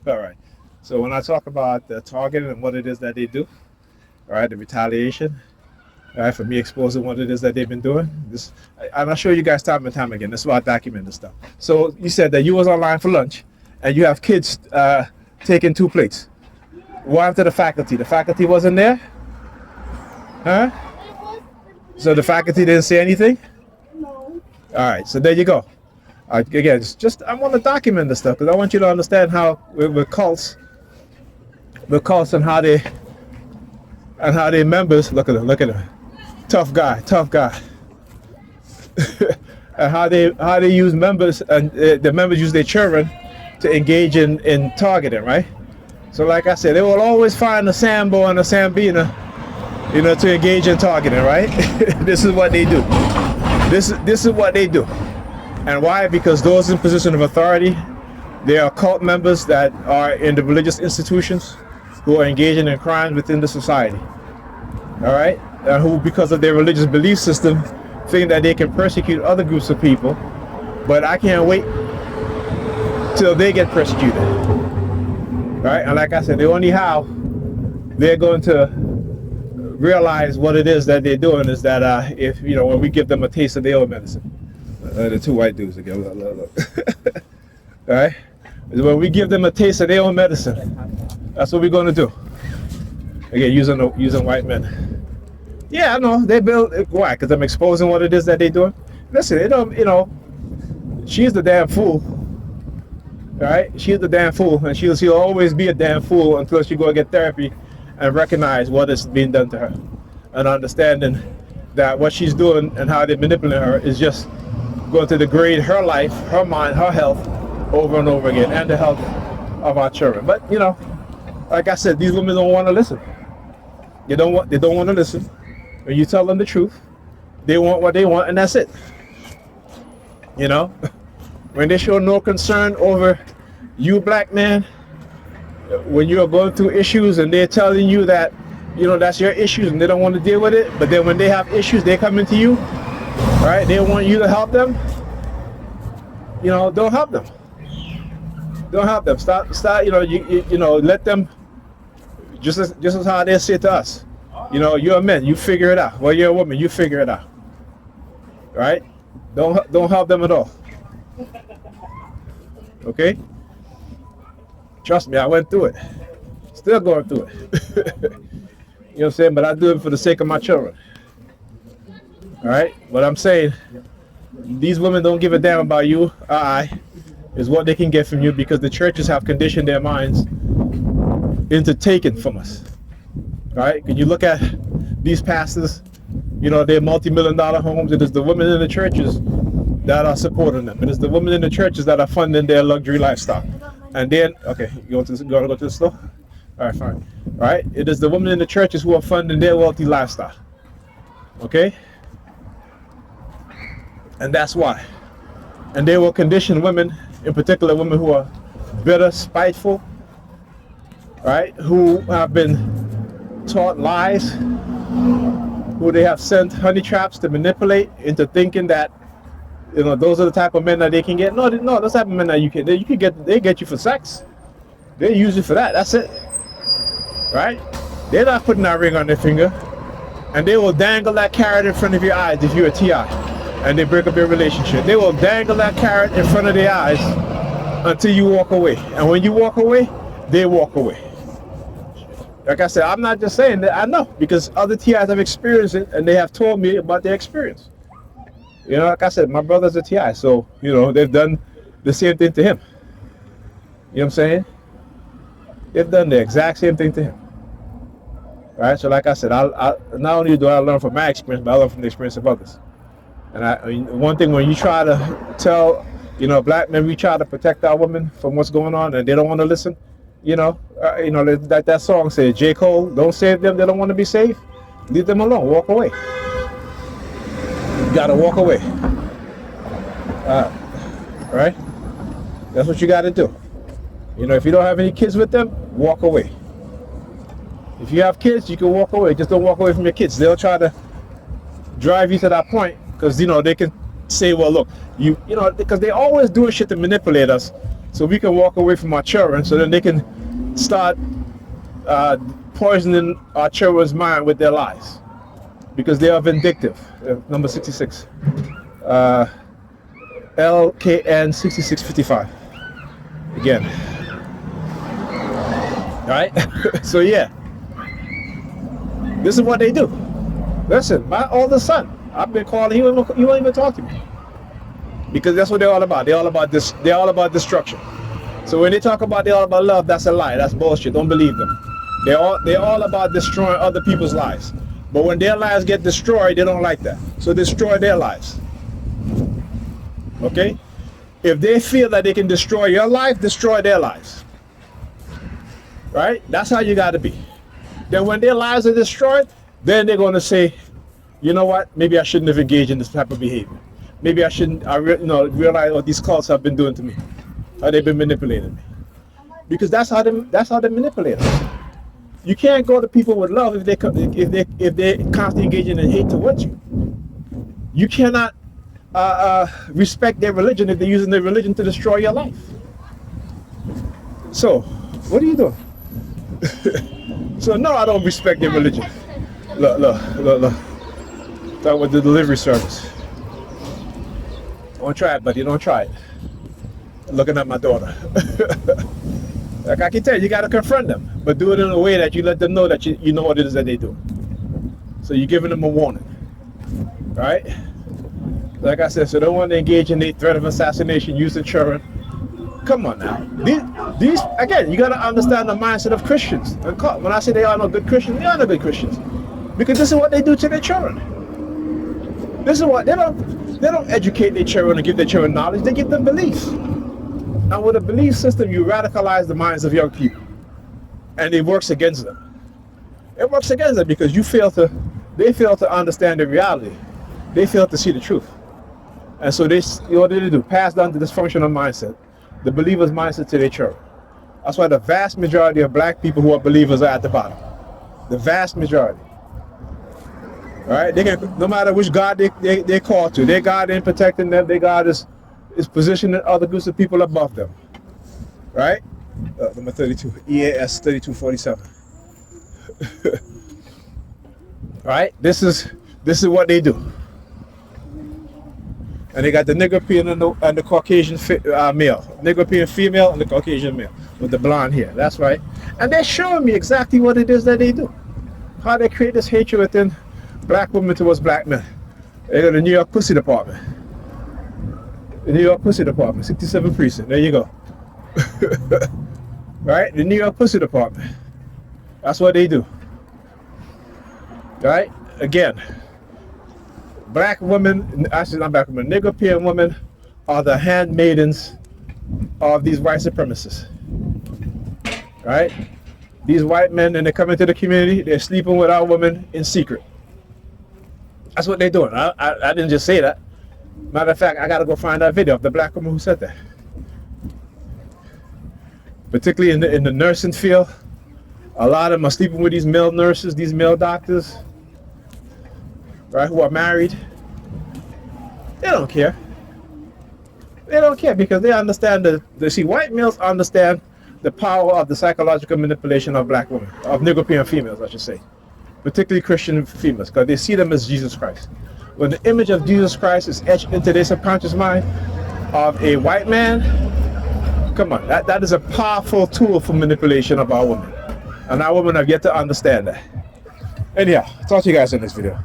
All right. So when I talk about the targeting and what it is that they do, all right, the retaliation, all right, for me exposing what it is that they've been doing. And I'll show you guys time and time again. This is why I document this stuff. So you said that you was online for lunch, and you have kids taking 2 plates. What happened to the faculty? The faculty wasn't there? Huh? So the faculty didn't say anything? No. All right, so there you go. Again, just I want to document this stuff because I want you to understand how with cults and how they members look at him, tough guy, and how they use members, and the members use their children to engage in targeting, right? So like I said, they will always find a Sambo and a Sambina, to engage in targeting, right? This is what they do. This is what they do. And why? Because those in position of authority, they are cult members that are in the religious institutions who are engaging in crimes within the society. All right? And who, because of their religious belief system, think that they can persecute other groups of people. But I can't wait till they get persecuted. All right? And like I said, the only how they're going to realize what it is that they're doing is that if, when we give them a taste of their own medicine. The 2 white dudes again. Look. All right? When we give them a taste of their own medicine, that's what we're going to do. Again, using white men. Yeah, I know. They build. Why? Because I'm exposing what it is that they're doing. Listen, she's the damn fool. All right? She's the damn fool. And she'll always be a damn fool until she go get therapy and recognize what is being done to her. And understanding that what she's doing and how they manipulate her is just going to degrade her life, her mind, her health over and over again, and the health of our children. But like I said, these women don't want to listen. They don't want to listen. When you tell them the truth, they want what they want, and that's it. When they show no concern over you, black man, when you are going through issues and they're telling you that that's your issues and they don't want to deal with it, but then when they have issues, they come into you. All right, they want you to help them. Don't help them. Don't help them. Stop. Let them. Just as how they say to us. You're a man. You figure it out. Well, you're a woman. You figure it out. All right. Don't help them at all. Okay. Trust me, I went through it. Still going through it. You know what I'm saying? But I do it for the sake of my children. All right, what I'm saying, these women don't give a damn about you. Is what they can get from you because the churches have conditioned their minds into taking from us. All right, can you look at these pastors? They're multi-million-dollar homes. It is the women in the churches that are supporting them. It is the women in the churches that are funding their luxury lifestyle. And then, okay, you want to go to the store? All right, fine. All right, it is the women in the churches who are funding their wealthy lifestyle. Okay. And that's why. And they will condition women, in particular women who are bitter, spiteful, right? Who have been taught lies, who they have sent honey traps to manipulate into thinking that, those are the type of men that they can get. No, those type of men that they get you for sex. They use you for that. That's it. Right? They're not putting that ring on their finger. And they will dangle that carrot in front of your eyes if you're a TI. And they break up your relationship. They will dangle that carrot in front of their eyes until you walk away. And when you walk away, they walk away. Like I said, I'm not just saying that. I know because other TIs have experienced it and they have told me about their experience. Like I said, my brother's a TI, so they've done the same thing to him. You know what I'm saying? They've done the exact same thing to him. All right. So like I said, I not only do I learn from my experience, but I learn from the experience of others. And one thing, when you try to tell, black men, we try to protect our women from what's going on, and they don't want to listen. That song says, J. Cole, don't save them. They don't want to be saved. Leave them alone. Walk away. You gotta walk away. All right. That's what you gotta do. If you don't have any kids with them, walk away. If you have kids, you can walk away. Just don't walk away from your kids. They'll try to drive you to that point because they can say, well, look, because they always doing shit to manipulate us so we can walk away from our children, so then they can start poisoning our children's mind with their lies, because they are vindictive. Number 66. LKN 6655. Again. Alright? So yeah. This is what they do. Listen, my oldest son, I've been calling, he won't even talk to me. Because that's what they're all about. They're all about this, they're all about destruction. So when they talk about they're all about love, that's a lie. That's bullshit. Don't believe them. They're all about destroying other people's lives. But when their lives get destroyed, they don't like that. So destroy their lives. Okay? If they feel that they can destroy your life, destroy their lives. Right? That's how you got to be. Then when their lives are destroyed, then they're going to say, you know what? Maybe I shouldn't have engaged in this type of behavior. Maybe I shouldn't. Realize what these cults have been doing to me. How they've been manipulating me. Because that's how they manipulate us. You can't go to people with love if they're constantly engaging in hate towards you. You cannot respect their religion if they're using their religion to destroy your life. So, what are you doing? So no, I don't respect their religion. Look. Talk about the delivery service. Don't try it, buddy. Don't try it. Looking at my daughter. Like I can tell you, got to confront them, but do it in a way that you let them know that you know what it is that they do. So you're giving them a warning, right? Like I said, so they don't want to engage in the threat of assassination using children. Come on now. These again, you got to understand the mindset of Christians. When I say they are no good Christians, they are no good Christians, because this is what they do to their children. This is what they don't educate their children and give their children knowledge. They give them beliefs. And with a belief system, you radicalize the minds of young people, and it works against them. It works against them because they fail to understand the reality. They fail to see the truth. And so what do they do? Pass down the dysfunctional mindset, the believer's mindset, to their children. That's why the vast majority of black people who are believers are at the bottom. The vast majority. All right? They can, no matter which God they call to, their God ain't protecting them. Their God is positioning other groups of people above them. Right? Number 32, EAS 3247. Right? This is what they do. And they got the Negropean and the Caucasian male. Negropean female and the Caucasian male with the blonde hair. That's right. And they're showing me exactly what it is that they do. How they create this hatred within black women towards black men. They got the New York Pussy Department. The New York Pussy Department, 67 Precinct. There you go. Right? The New York Pussy Department. That's what they do. Right? Again, black women, actually not black women, Negropean women are the handmaidens of these white supremacists. Right? These white men, and they come into the community, they're sleeping with our women in secret. That's what they're doing. I didn't just say that. Matter of fact, I gotta go find that video of the black woman who said that. Particularly in the nursing field, a lot of them are sleeping with these male nurses, these male doctors, right, who are married. They don't care. They don't care because they understand white males understand the power of the psychological manipulation of black women, of Negropean females, I should say. Particularly Christian females, because they see them as Jesus Christ. When the image of Jesus Christ is etched into their subconscious mind of a white man, come on, that is a powerful tool for manipulation of our women. And our women have yet to understand that. Anyhow, talk to you guys in this video.